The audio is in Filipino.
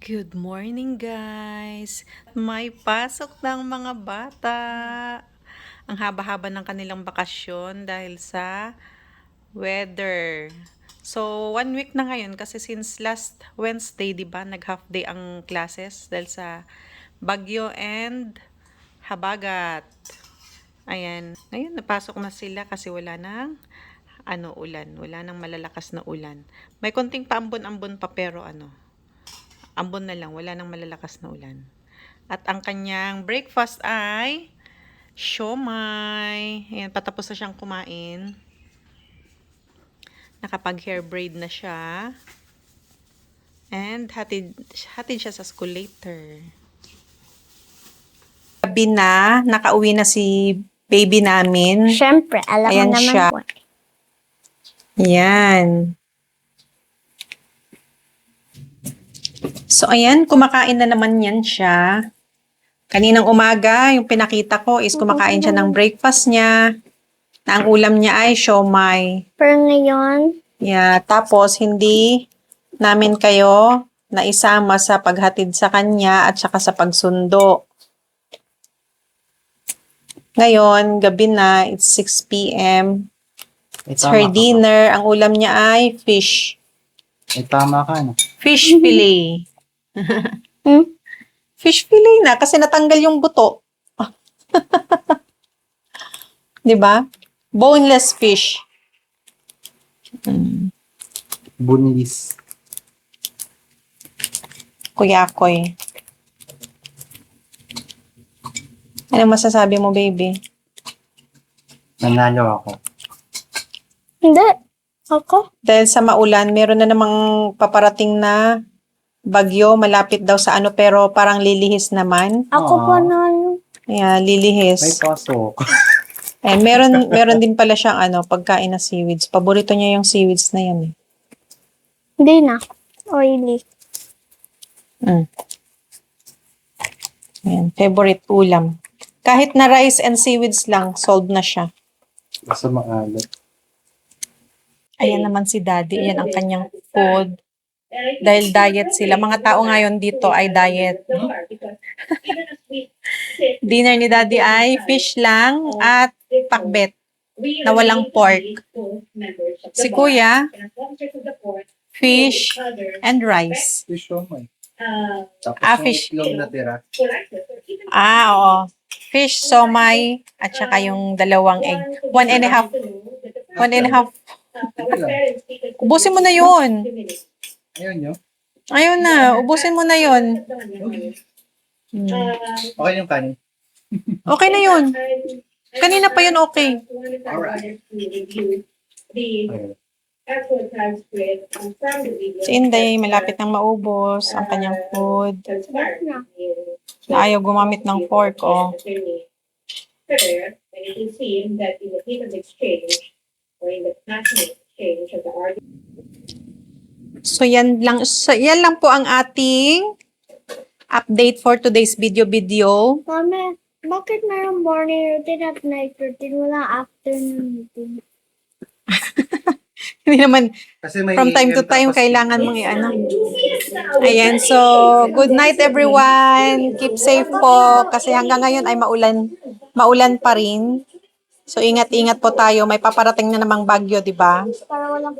Good morning, guys! May pasok ng mga bata. Ang haba-haba ng kanilang bakasyon dahil sa weather. So, 1 week na ngayon kasi since last Wednesday, di ba, nag-half day ang classes dahil sa bagyo and habagat. Ayan. Ngayon, napasok na sila kasi wala nang ulan. Wala nang malalakas na ulan. May konting paambon-ambon pa pero ambon na lang, wala nang malalakas na ulan. At ang kanyang breakfast ay siomai. Ayan, patapos na siyang kumain. Nakapag-hair braid na siya. And hatid siya sa school later. Gabi na, nakauwi na si baby namin. Siyempre, alam mo naman siya. po. Ayan. So, ayan, kumakain na naman yan siya. Kaninang umaga, yung pinakita ko is kumakain siya ng breakfast niya. Na ang ulam niya ay siomai. Pero ngayon, Yeah, tapos hindi namin kayo naisama sa paghatid sa kanya at saka sa pagsundo. Ngayon, gabi na, it's 6 p.m. It's her dinner. Ang ulam niya ay fish. May tama ka, no? Fish fillet. Fish fillet na kasi natanggal yung buto. 'Di ba? Boneless fish. Bunlis. Kuyakoy. Ano masasabi mo, baby? Nanalo ako. hindi. Ako? Dahil sa maulan, meron na namang paparating na bagyo, malapit daw sa pero parang lilihis naman. Ako po nun. Ayan, May lilihis. pasok. And meron din pala siyang pagkain na seaweeds. Paborito niya yung seaweeds na yan eh. Hindi na. Oily. Ayan, favorite ulam. Kahit na rice and seaweeds lang, solved na siya. Basta maalat. Ayan naman si Daddy. Ayan ang kanyang food. Dahil diet sila. Mga tao ngayon dito ay diet. Dinner ni Daddy ay fish lang at pakbet na walang pork. Si Kuya, fish and rice. Fish siomai. Tapos Fish. yung itlog na tira. Oo. Fish, somai, at saka yung dalawang egg. 1.5. 1.5. Ubusin mo na yun. Ayun nyo. Ayun na, ubusin mo na yun. Okay yung kanin. Okay na yun. Kanina pa yun okay. Alright. Si Inday, malapit nang maubos ang kanyang food. Na ayaw gumamit ng fork, oh. So yan lang po ang ating update for today's video. Mami, bakit mayroong morning routine at night routine? Wala afternoon routine. Hindi naman Kasi may from time to time kailangan mong Ayan, so good night everyone. Keep safe po kasi hanggang ngayon ay maulan pa rin. So ingat-ingat po tayo. May paparating na namang bagyo, 'di ba? Para walang